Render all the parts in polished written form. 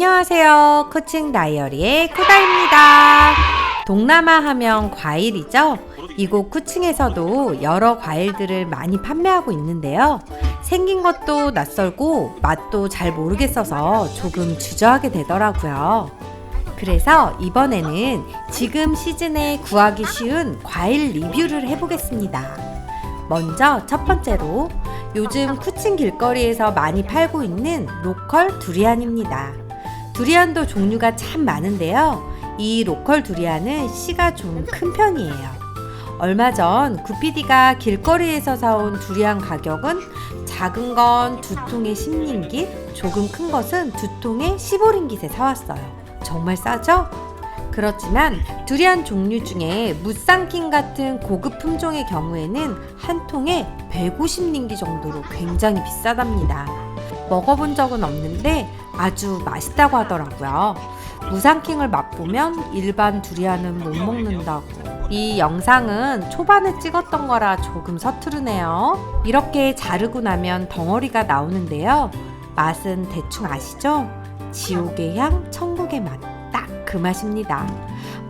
안녕하세요. 쿠칭 다이어리의 쿠다입니다. 동남아 하면 과일이죠. 이곳 쿠칭에서도 여러 과일들을 많이 판매하고 있는데요. 생긴 것도 낯설고 맛도 잘 모르겠어서 조금 주저하게 되더라고요. 그래서 이번에는 지금 시즌에 구하기 쉬운 과일 리뷰를 해보겠습니다. 먼저 첫 번째로 요즘 쿠칭 길거리에서 많이 팔고 있는 로컬 두리안입니다. 두리안도 종류가 참 많은데요. 이 로컬 두리안은 씨가 좀 큰 편이에요. 얼마 전 구피디가 길거리에서 사온 두리안 가격은 작은 건 2통에 10링깃, 조금 큰 것은 2통에 15링깃에 사왔어요. 정말 싸죠? 그렇지만 두리안 종류 중에 무쌍킹 같은 고급 품종의 경우에는 한 통에 150링기 정도로 굉장히 비싸답니다. 먹어본 적은 없는데 아주 맛있다고 하더라고요. 무쌍킹을 맛보면 일반 두리안은 못 먹는다고. 이 영상은 초반에 찍었던 거라 조금 서투르네요. 이렇게 자르고 나면 덩어리가 나오는데요. 맛은 대충 아시죠? 지옥의 향, 천국의 맛. 딱 그 맛입니다.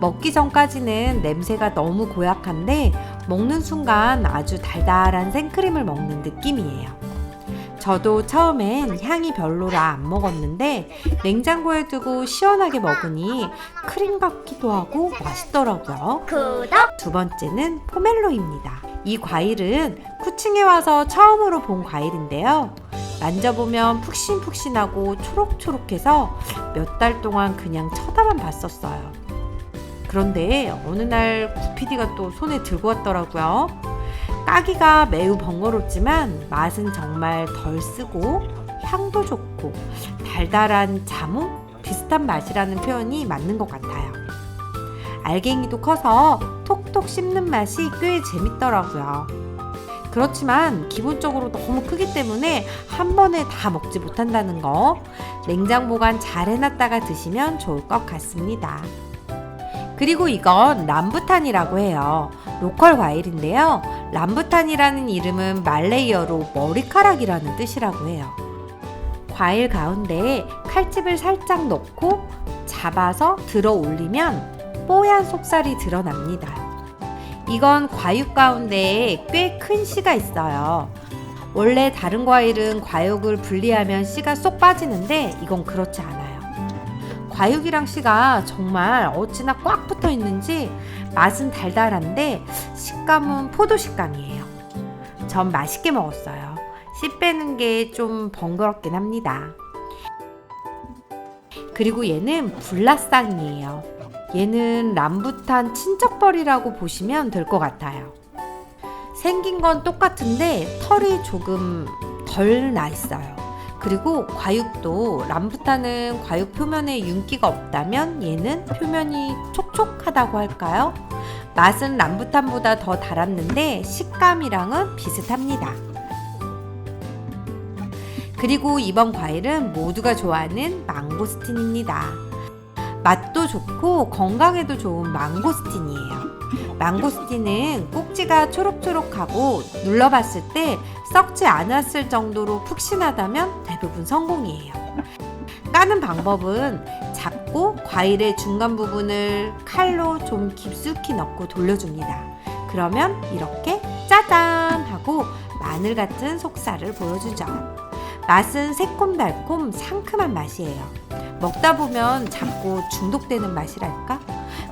먹기 전까지는 냄새가 너무 고약한데 먹는 순간 아주 달달한 생크림을 먹는 느낌이에요. 저도 처음엔 향이 별로라 안 먹었는데 냉장고에 두고 시원하게 먹으니 크림 같기도 하고 맛있더라고요. 두 번째는 포멜로입니다. 이 과일은 쿠칭에 와서 처음으로 본 과일인데요. 만져보면 푹신푹신하고 초록초록해서 몇 달 동안 그냥 쳐다만 봤었어요. 그런데 어느 날 구피디가 또 손에 들고 왔더라고요. 까기가 매우 번거롭지만 맛은 정말 덜 쓰고 향도 좋고 달달한 자무? 비슷한 맛이라는 표현이 맞는 것 같아요. 알갱이도 커서 톡톡 씹는 맛이 꽤 재밌더라고요. 그렇지만 기본적으로 너무 크기 때문에 한 번에 다 먹지 못한다는 거, 냉장 보관 잘 해놨다가 드시면 좋을 것 같습니다. 그리고 이건 람부탄이라고 해요. 로컬 과일인데요. 람부탄이라는 이름은 말레이어로 머리카락이라는 뜻이라고 해요. 과일 가운데에 칼집을 살짝 넣고 잡아서 들어 올리면 뽀얀 속살이 드러납니다. 이건 과육 가운데에 꽤 큰 씨가 있어요. 원래 다른 과일은 과육을 분리하면 씨가 쏙 빠지는데 이건 그렇지 않아요. 과육이랑 씨가 정말 어찌나 꽉 붙어 있는지 맛은 달달한데 식감은 포도 식감이에요. 전 맛있게 먹었어요. 씨 빼는 게 좀 번거롭긴 합니다. 그리고 얘는 불라쌍이에요. 얘는 람부탄 친척벌이라고 보시면 될 것 같아요. 생긴 건 똑같은데 털이 조금 덜 나 있어요. 그리고 과육도 람부탄은 과육 표면에 윤기가 없다면 얘는 표면이 촉촉하다고 할까요? 맛은 람부탄보다 더 달았는데 식감이랑은 비슷합니다. 그리고 이번 과일은 모두가 좋아하는 망고스틴입니다. 맛도 좋고 건강에도 좋은 망고스틴이에요. 망고스틴은 꼭지가 초록초록하고 눌러봤을 때 썩지 않았을 정도로 푹신하다면 대부분 성공이에요. 까는 방법은 잡고 과일의 중간 부분을 칼로 좀 깊숙이 넣고 돌려줍니다. 그러면 이렇게 짜잔 하고 마늘 같은 속살을 보여주죠. 맛은 새콤달콤 상큼한 맛이에요. 먹다 보면 자꾸 중독되는 맛이랄까?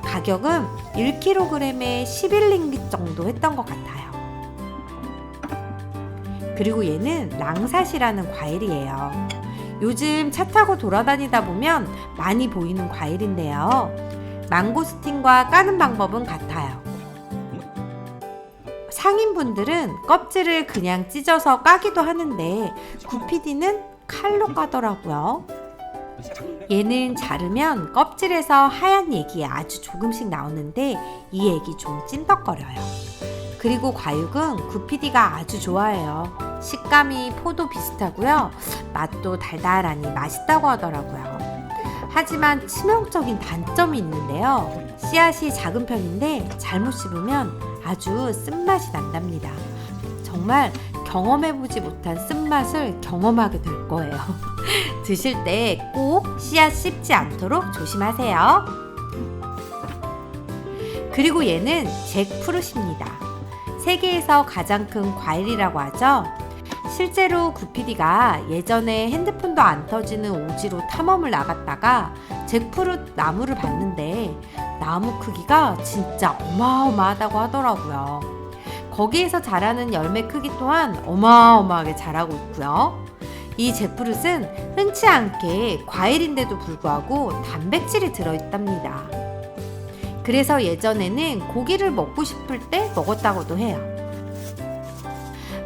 가격은 1kg에 11링깃 정도 했던 것 같아요. 그리고 얘는 랑사시라는 과일이에요. 요즘 차 타고 돌아다니다 보면 많이 보이는 과일인데요. 망고스틴과 까는 방법은 같아요. 상인분들은 껍질을 그냥 찢어서 까기도 하는데 구피디는 칼로 까더라고요. 얘는 자르면 껍질에서 하얀 액이 아주 조금씩 나오는데 이 액이 좀 찐덕거려요. 그리고 과육은 구피디가 아주 좋아해요. 식감이 포도 비슷하고요. 맛도 달달하니 맛있다고 하더라고요. 하지만 치명적인 단점이 있는데요. 씨앗이 작은 편인데 잘못 씹으면 아주 쓴맛이 난답니다. 정말 경험해보지 못한 쓴맛을 경험하게 될 거예요. 드실 때 꼭 씨앗 씹지 않도록 조심하세요. 그리고 얘는 잭프루트입니다. 세계에서 가장 큰 과일이라고 하죠. 실제로 구피디가 예전에 핸드폰도 안 터지는 오지로 탐험을 나갔다가 잭프루트 나무를 봤는데 나무 크기가 진짜 어마어마하다고 하더라고요. 거기에서 자라는 열매 크기 또한 어마어마하게 자라고 있고요. 이 잭프루트는 흔치 않게 과일인데도 불구하고 단백질이 들어있답니다. 그래서 예전에는 고기를 먹고 싶을 때 먹었다고도 해요.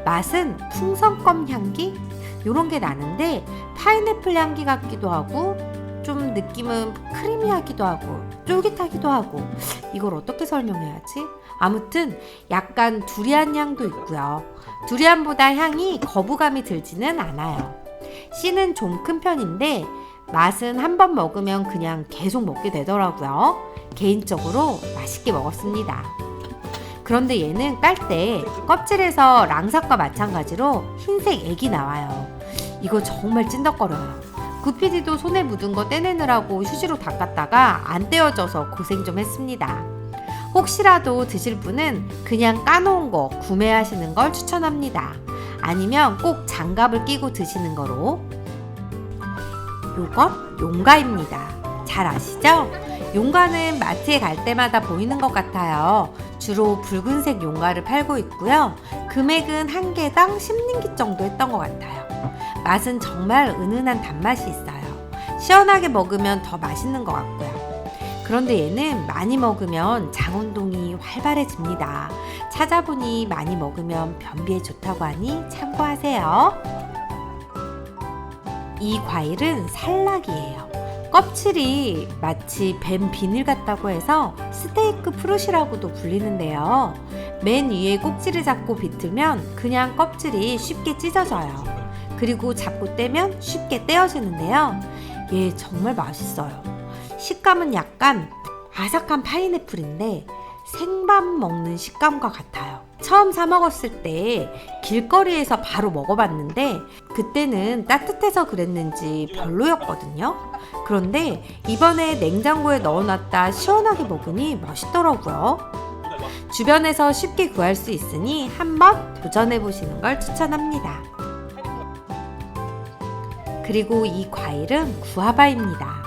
맛은 풍선껌 향기? 요런 게 나는데 파인애플 향기 같기도 하고 좀 느낌은 크리미하기도 하고 쫄깃하기도 하고 이걸 어떻게 설명해야지? 아무튼 약간 두리안 향도 있고요. 두리안보다 향이 거부감이 들지는 않아요. 씨는 좀 큰 편인데 맛은 한번 먹으면 그냥 계속 먹게 되더라고요. 개인적으로 맛있게 먹었습니다. 그런데 얘는 깔 때 껍질에서 랑삭과 마찬가지로 흰색 액이 나와요. 이거 정말 찐덕거려요. 구피디도 손에 묻은 거 떼내느라고 휴지로 닦았다가 안 떼어져서 고생 좀 했습니다. 혹시라도 드실 분은 그냥 까놓은 거 구매하시는 걸 추천합니다. 아니면 꼭 장갑을 끼고 드시는 거로. 요건 용과입니다. 잘 아시죠? 용과는 마트에 갈 때마다 보이는 것 같아요. 주로 붉은색 용과를 팔고 있고요. 금액은 한 개당 10링기 정도 했던 것 같아요. 맛은 정말 은은한 단맛이 있어요. 시원하게 먹으면 더 맛있는 것 같고요. 그런데 얘는 많이 먹으면 장운동이 활발해집니다. 찾아보니 많이 먹으면 변비에 좋다고 하니 참고하세요. 이 과일은 살락이에요. 껍질이 마치 뱀 비늘 같다고 해서 스테이크 프루시라고도 불리는데요. 맨 위에 꼭지를 잡고 비틀면 그냥 껍질이 쉽게 찢어져요. 그리고 잡고 떼면 쉽게 떼어지는데요. 얘 정말 맛있어요. 식감은 약간 아삭한 파인애플인데 생밥 먹는 식감과 같아요. 처음 사 먹었을 때 길거리에서 바로 먹어봤는데 그때는 따뜻해서 그랬는지 별로였거든요. 그런데 이번에 냉장고에 넣어놨다 시원하게 먹으니 맛있더라고요. 주변에서 쉽게 구할 수 있으니 한번 도전해보시는 걸 추천합니다. 그리고 이 과일은 구아바입니다.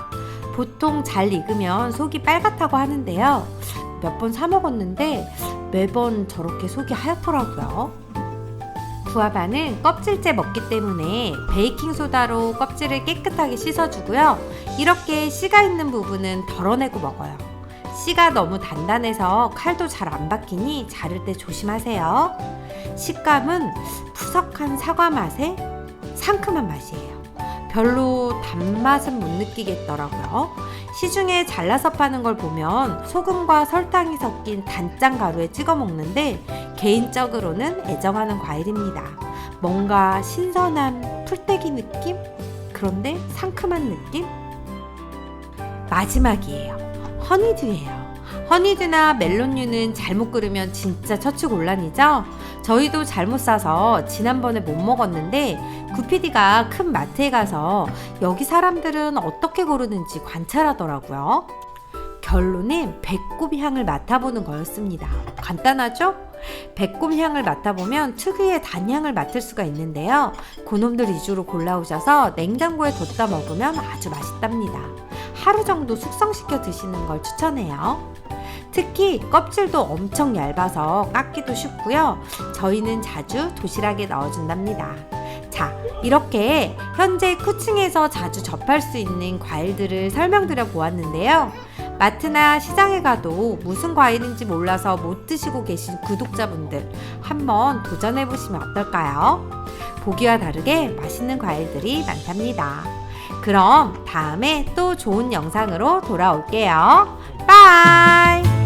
보통 잘 익으면 속이 빨갛다고 하는데요. 몇 번 사 먹었는데 매번 저렇게 속이 하얗더라고요. 구아바는 껍질째 먹기 때문에 베이킹소다로 껍질을 깨끗하게 씻어주고요. 이렇게 씨가 있는 부분은 덜어내고 먹어요. 씨가 너무 단단해서 칼도 잘 안 박히니 자를 때 조심하세요. 식감은 푸석한 사과 맛에 상큼한 맛이에요. 별로 단맛은 못 느끼겠더라고요. 시중에 잘라서 파는 걸 보면 소금과 설탕이 섞인 단짠 가루에 찍어 먹는데 개인적으로는 애정하는 과일입니다. 뭔가 신선한 풀떼기 느낌? 그런데 상큼한 느낌? 마지막이에요. 허니듀예요. 허니듀나 멜론류는 잘못 고르면 진짜 처치곤란이죠? 저희도 잘못 사서 지난번에 못 먹었는데 구피디가 큰 마트에 가서 여기 사람들은 어떻게 고르는지 관찰하더라고요. 결론은 배꼽 향을 맡아보는 거였습니다. 간단하죠? 배꼽 향을 맡아보면 특유의 단향을 맡을 수가 있는데요. 그놈들 위주로 골라오셔서 냉장고에 뒀다 먹으면 아주 맛있답니다. 하루 정도 숙성시켜 드시는 걸 추천해요. 특히 껍질도 엄청 얇아서 깎기도 쉽고요. 저희는 자주 도시락에 넣어준답니다. 자, 이렇게 현재 쿠칭에서 자주 접할 수 있는 과일들을 설명드려 보았는데요. 마트나 시장에 가도 무슨 과일인지 몰라서 못 드시고 계신 구독자분들 한번 도전해 보시면 어떨까요? 보기와 다르게 맛있는 과일들이 많답니다. 그럼 다음에 또 좋은 영상으로 돌아올게요. 빠이!